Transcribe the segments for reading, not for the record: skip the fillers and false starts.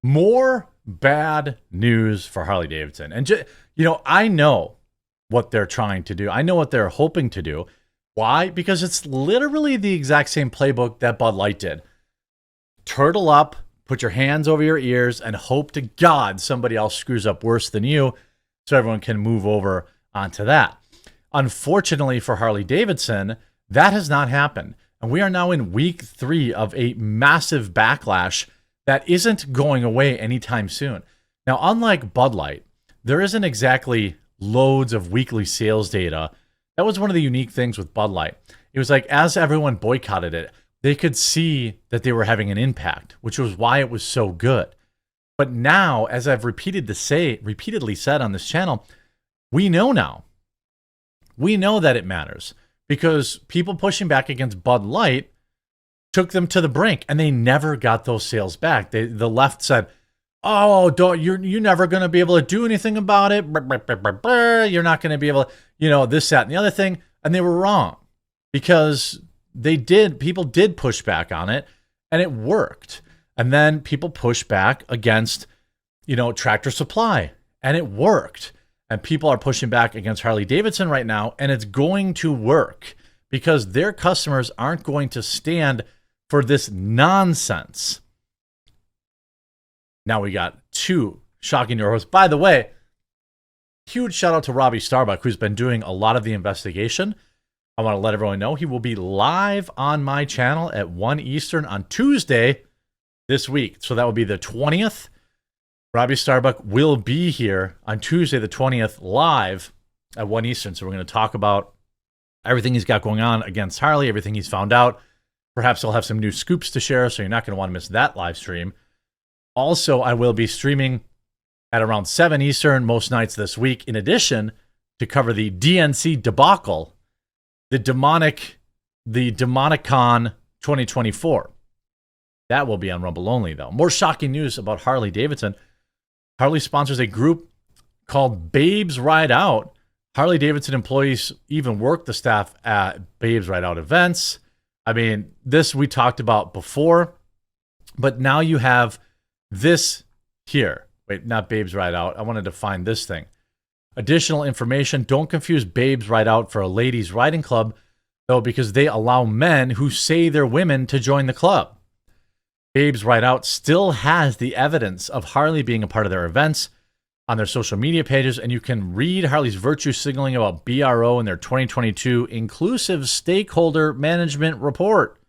More bad news for Harley Davidson. And, I know what they're trying to do. I know what they're hoping to do. Why? Because it's literally the exact same playbook that Bud Light did. Turtle up, put your hands over your ears, and hope to God somebody else screws up worse than you so everyone can move over onto that. Unfortunately for Harley Davidson, that has not happened. And we are now in week 3 of a massive backlash that isn't going away anytime soon. Now, unlike Bud Light, there isn't exactly loads of weekly sales data. That was one of the unique things with Bud Light. It was like as everyone boycotted it, they could see that they were having an impact, which was why it was so good. But now, as I've repeatedly said on this channel, we know now. We know that it matters because people pushing back against Bud Light took them to the brink, and they never got those sales back. The left said, "Oh, you're never going to be able to do anything about it. You're not going to be able to, this, that, and the other thing." And they were wrong because people did push back on it, and it worked. And then people pushed back against, Tractor Supply, and it worked. And people are pushing back against Harley Davidson right now, and it's going to work because their customers aren't going to stand for this nonsense. Now we got 2 shocking new hosts. By the way, huge shout out to Robbie Starbuck, who's been doing a lot of the investigation. I want to let everyone know he will be live on my channel at 1 Eastern on Tuesday this week. So that will be the 20th. Robbie Starbuck will be here on Tuesday the 20th live at 1 Eastern. So we're going to talk about everything he's got going on against Harley, everything he's found out. Perhaps he'll have some new scoops to share, so you're not going to want to miss that live stream. Also, I will be streaming at around 7 Eastern most nights this week, in addition to cover the DNC debacle, the Demonicon 2024. That will be on Rumble only, though. More shocking news about Harley Davidson. Harley sponsors a group called Babes Ride Out. Harley Davidson employees even work the staff at Babes Ride Out events. I mean, this we talked about before, but now you have this here. Wait, not Babes Ride Out. I wanted to find this thing. Additional information. Don't confuse Babes Ride Out for a ladies' riding club, though, because they allow men who say they're women to join the club. Babes Ride Out still has the evidence of Harley being a part of their events on their social media pages, and you can read Harley's virtue signaling about BRO in their 2022 Inclusive Stakeholder Management Report.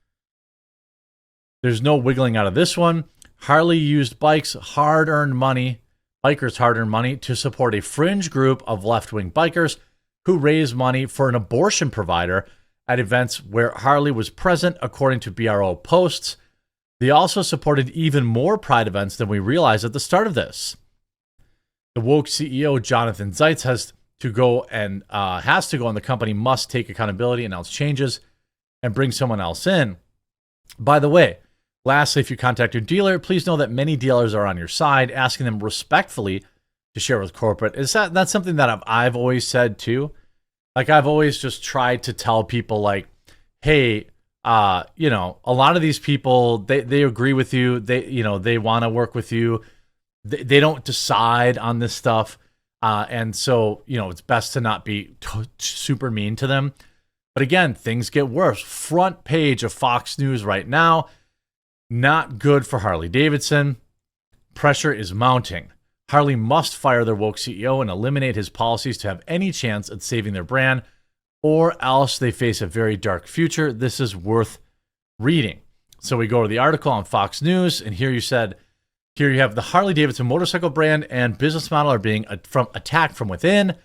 There's no wiggling out of this one. Harley used bikers' hard-earned money to support a fringe group of left-wing bikers who raise money for an abortion provider at events where Harley was present, according to BRO posts. They also supported even more pride events than we realized at the start of this. The woke CEO, Jonathan Zeitz, has to go, and the company must take accountability, announce changes, and bring someone else in. By the way, lastly, if you contact your dealer, please know that many dealers are on your side, asking them respectfully to share with corporate. That's something that I've always said too. Like, I've always just tried to tell people, like, hey, a lot of these people, they agree with you. They want to work with you. They don't decide on this stuff. And so, it's best to not be super mean to them. But again, things get worse. Front page of Fox News right now. Not good for Harley Davidson. Pressure is mounting. Harley must fire their woke CEO and eliminate his policies to have any chance at saving their brand, or else they face a very dark future. This is worth reading. So we go to the article on Fox News, and here you have the Harley Davidson motorcycle brand and business model are being attacked from within.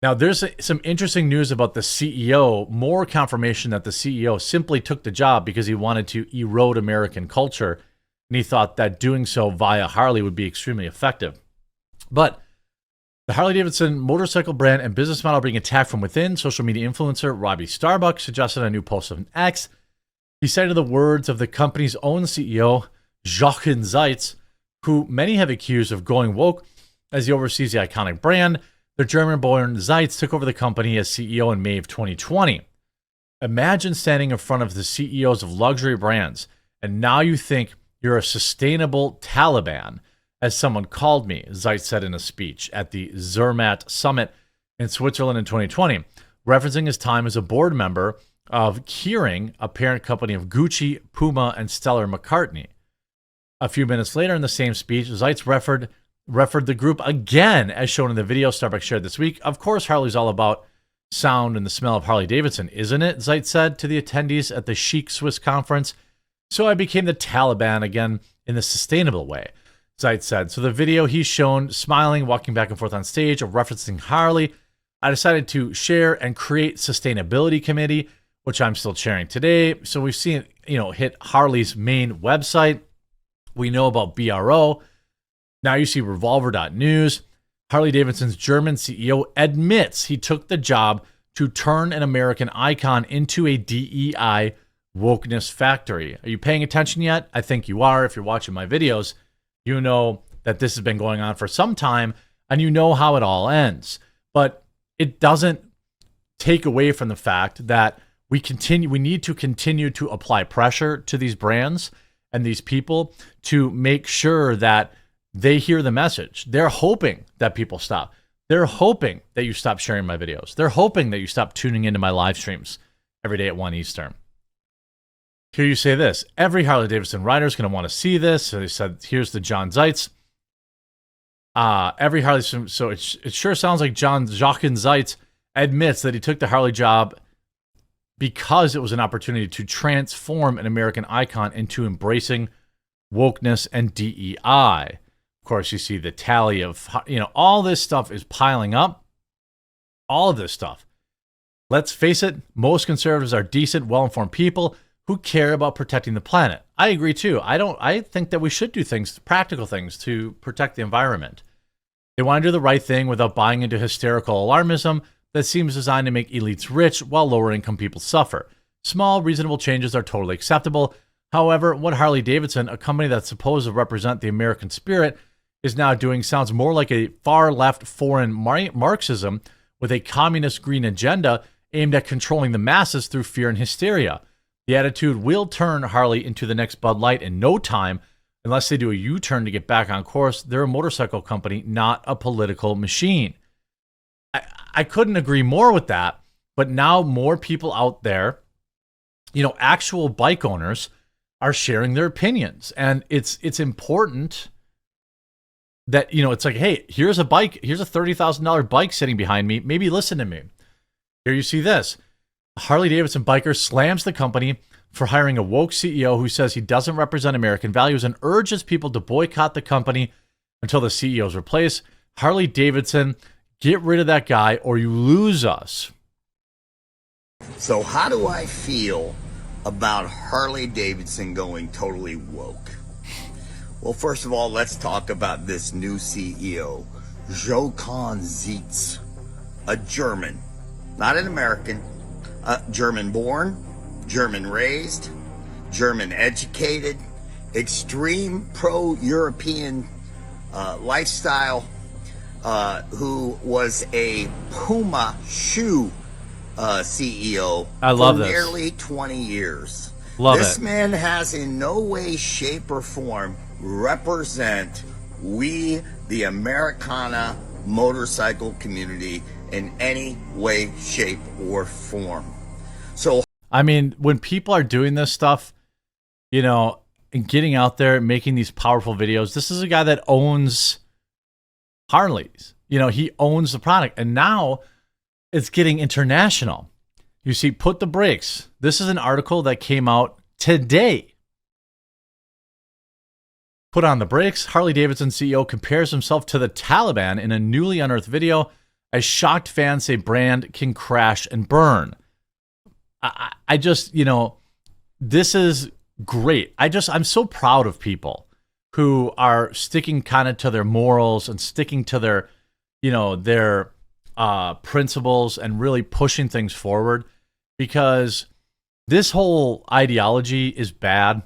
Now, there's some interesting news about the CEO, more confirmation that the CEO simply took the job because he wanted to erode American culture, and he thought that doing so via Harley would be extremely effective. But the Harley Davidson motorcycle brand and business model being attacked from within. Social media influencer Robbie Starbuck suggested a new post on X. He cited the words of the company's own CEO, Jochen Zeitz, who many have accused of going woke as he oversees the iconic brand. The German-born Zeitz took over the company as CEO in May of 2020. Imagine standing in front of the CEOs of luxury brands, and now you think you're a sustainable Taliban. as someone called me, Zeitz said in a speech at the Zermatt Summit in Switzerland in 2020, referencing his time as a board member of Kering, a parent company of Gucci, Puma, and Stella McCartney. A few minutes later in the same speech, Zeitz referred the group again, as shown in the video Starbucks shared this week. Of course, Harley's all about sound and the smell of Harley Davidson, isn't it? Zeitz said to the attendees at the Chic Swiss conference. So I became the Taliban again in the sustainable way, Zeitz said. So the video he's shown smiling, walking back and forth on stage, of referencing Harley. I decided to share and create Sustainability Committee, which I'm still chairing today. So we've seen it, hit Harley's main website. We know about BRO. Now you see Revolver.news. Harley Davidson's German CEO admits he took the job to turn an American icon into a DEI wokeness factory. Are you paying attention yet? I think you are. If you're watching my videos, you know that this has been going on for some time, and you know how it all ends. But it doesn't take away from the fact that we need to continue to apply pressure to these brands and these people to make sure that they hear the message. They're hoping that people stop. They're hoping that you stop sharing my videos. They're hoping that you stop tuning into my live streams every day at 1 Eastern. Here you say this: every Harley Davidson rider is going to want to see this. So they said, here's the John Zeitz. Every Harley, so it sure sounds like Jochen Zeitz admits that he took the Harley job because it was an opportunity to transform an American icon into embracing wokeness and DEI. Of course, you see the tally of, all this stuff is piling up. All of this stuff. Let's face it, most conservatives are decent, well-informed people who care about protecting the planet. I agree too. I think that we should do things, practical things, to protect the environment. They want to do the right thing without buying into hysterical alarmism that seems designed to make elites rich while lower income people suffer. Small, reasonable changes are totally acceptable. However, what Harley Davidson, a company that's supposed to represent the American spirit, is now doing sounds more like a far-left foreign Marxism with a communist green agenda aimed at controlling the masses through fear and hysteria. The attitude will turn Harley into the next Bud Light in no time unless they do a U-turn to get back on course. They're a motorcycle company, not a political machine. I couldn't agree more with that, but now more people out there, actual bike owners, are sharing their opinions. And it's important that, it's like, hey, here's a bike, here's a $30,000 bike sitting behind me. Maybe listen to me. Here you see this. Harley Davidson biker slams the company for hiring a woke CEO who says he doesn't represent American values and urges people to boycott the company until the CEO is replaced. Harley Davidson, get rid of that guy or you lose us. So how do I feel about Harley Davidson going totally woke? Well, first of all, let's talk about this new CEO, Jochen Zeitz, a German, not an American, German born, German raised, German educated, extreme pro-European lifestyle, who was a Puma shoe CEO for nearly 20 years. This man has in no way, shape, or form represent we, the Americana motorcycle community, in any way, shape, or form. So, I mean, when people are doing this stuff, and getting out there, making these powerful videos, this is a guy that owns Harleys. He owns the product, and now it's getting international. You see, put the brakes. This is an article that came out today. Put on the brakes. Harley Davidson CEO compares himself to the Taliban in a newly unearthed video as shocked fans say brand can crash and burn. I just, this is great. I'm so proud of people who are sticking kind of to their morals and sticking to their, their principles and really pushing things forward, because this whole ideology is bad.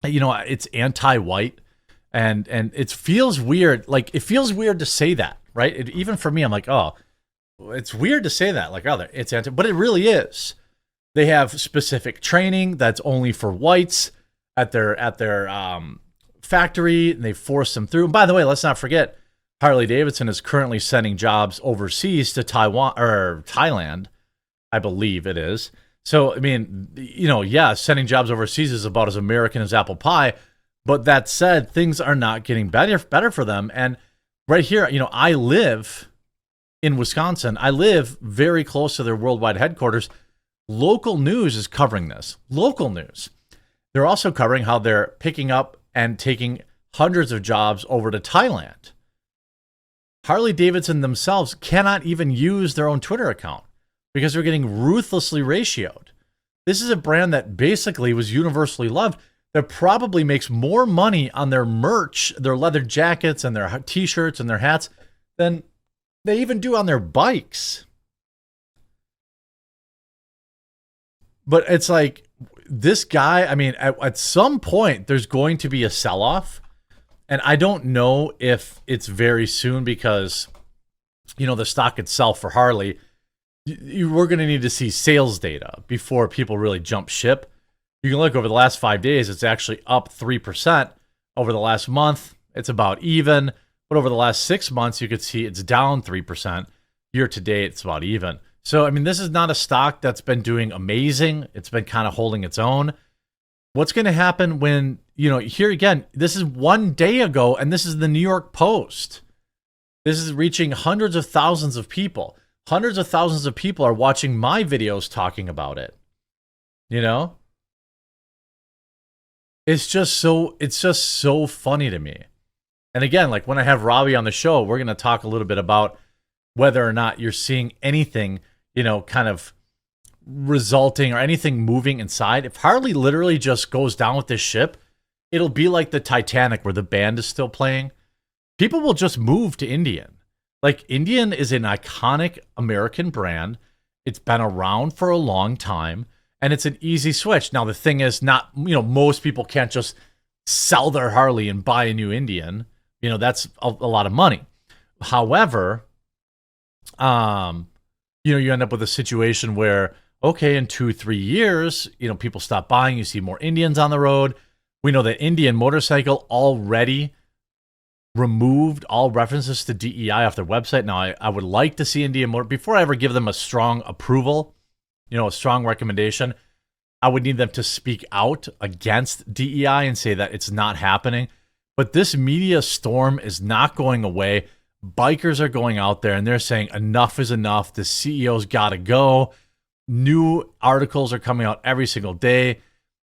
It's anti-white and it feels weird. Like, it feels weird to say that, right? Even for me, I'm like, oh, it's weird to say that. Like, oh, it's anti, but it really is. They have specific training that's only for whites at their factory, and they forced them through. And by the way, let's not forget, Harley Davidson is currently sending jobs overseas to Taiwan or Thailand, I believe it is. So, I mean, sending jobs overseas is about as American as apple pie. But that said, things are not getting better for them. And right here, I live in Wisconsin. I live very close to their worldwide headquarters. Local news is covering this. Local news. They're also covering how they're picking up and taking hundreds of jobs over to Thailand. Harley Davidson themselves cannot even use their own Twitter account because they're getting ruthlessly ratioed. This is a brand that basically was universally loved, that probably makes more money on their merch, their leather jackets and their t-shirts and their hats than they even do on their bikes. But it's like, this guy, I mean, at some point, there's going to be a sell-off. And I don't know if it's very soon because, the stock itself for Harley, we're going to need to see sales data before people really jump ship. You can look over the last 5 days, it's actually up 3%. Over the last month, it's about even. But over the last 6 months, you could see it's down 3%. Year to date, it's about even. So, I mean, this is not a stock that's been doing amazing. It's been kind of holding its own. What's going to happen when, here again, this is 1 day ago, and this is the New York Post. This is reaching hundreds of thousands of people. Hundreds of thousands of people are watching my videos talking about it. It's just so funny to me. And again, like when I have Robbie on the show, we're going to talk a little bit about whether or not you're seeing anything, kind of resulting or anything moving inside. If Harley literally just goes down with this ship, it'll be like the Titanic where the band is still playing. People will just move to Indian. Like, Indian is an iconic American brand. It's been around for a long time. And it's an easy switch. Now, the thing is, most people can't just sell their Harley and buy a new Indian. That's a lot of money. However, you end up with a situation where, okay, in 2-3 years, people stop buying. You see more Indians on the road. We know that Indian Motorcycle already removed all references to DEI off their website. Now, I would like to see Indian Motor, before I ever give them a strong approval, a strong recommendation, I would need them to speak out against DEI and say that it's not happening. But this media storm is not going away. Bikers are going out there and they're saying enough is enough. The CEO's got to go. New articles are coming out every single day.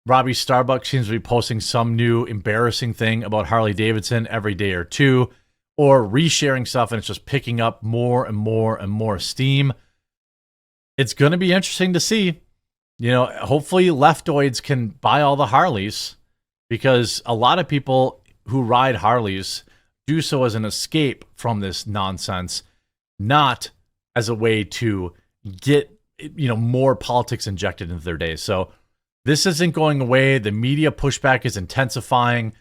Robbie Starbucks seems to be posting some new embarrassing thing about Harley Davidson every day or two, or resharing stuff, and it's just picking up more and more and more steam. It's going to be interesting to see. Hopefully leftoids can buy all the Harleys, because a lot of people who ride Harleys do so as an escape from this nonsense, not as a way to get, more politics injected into their day. So this isn't going away. The media pushback is intensifying.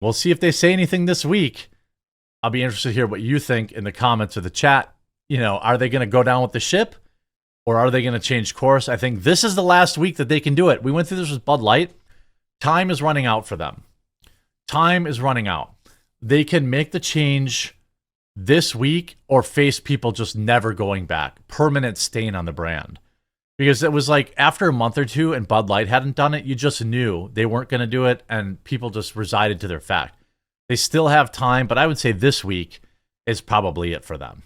We'll see if they say anything this week. I'll be interested to hear what you think in the comments or the chat. Are they going to go down with the ship? Or are they going to change course? I think this is the last week that they can do it. We went through this with Bud Light. Time is running out for them. Time is running out. They can make the change this week or face people just never going back. Permanent stain on the brand. Because it was like after a month or two and Bud Light hadn't done it, you just knew they weren't going to do it, and people just resided to their fact. They still have time, but I would say this week is probably it for them.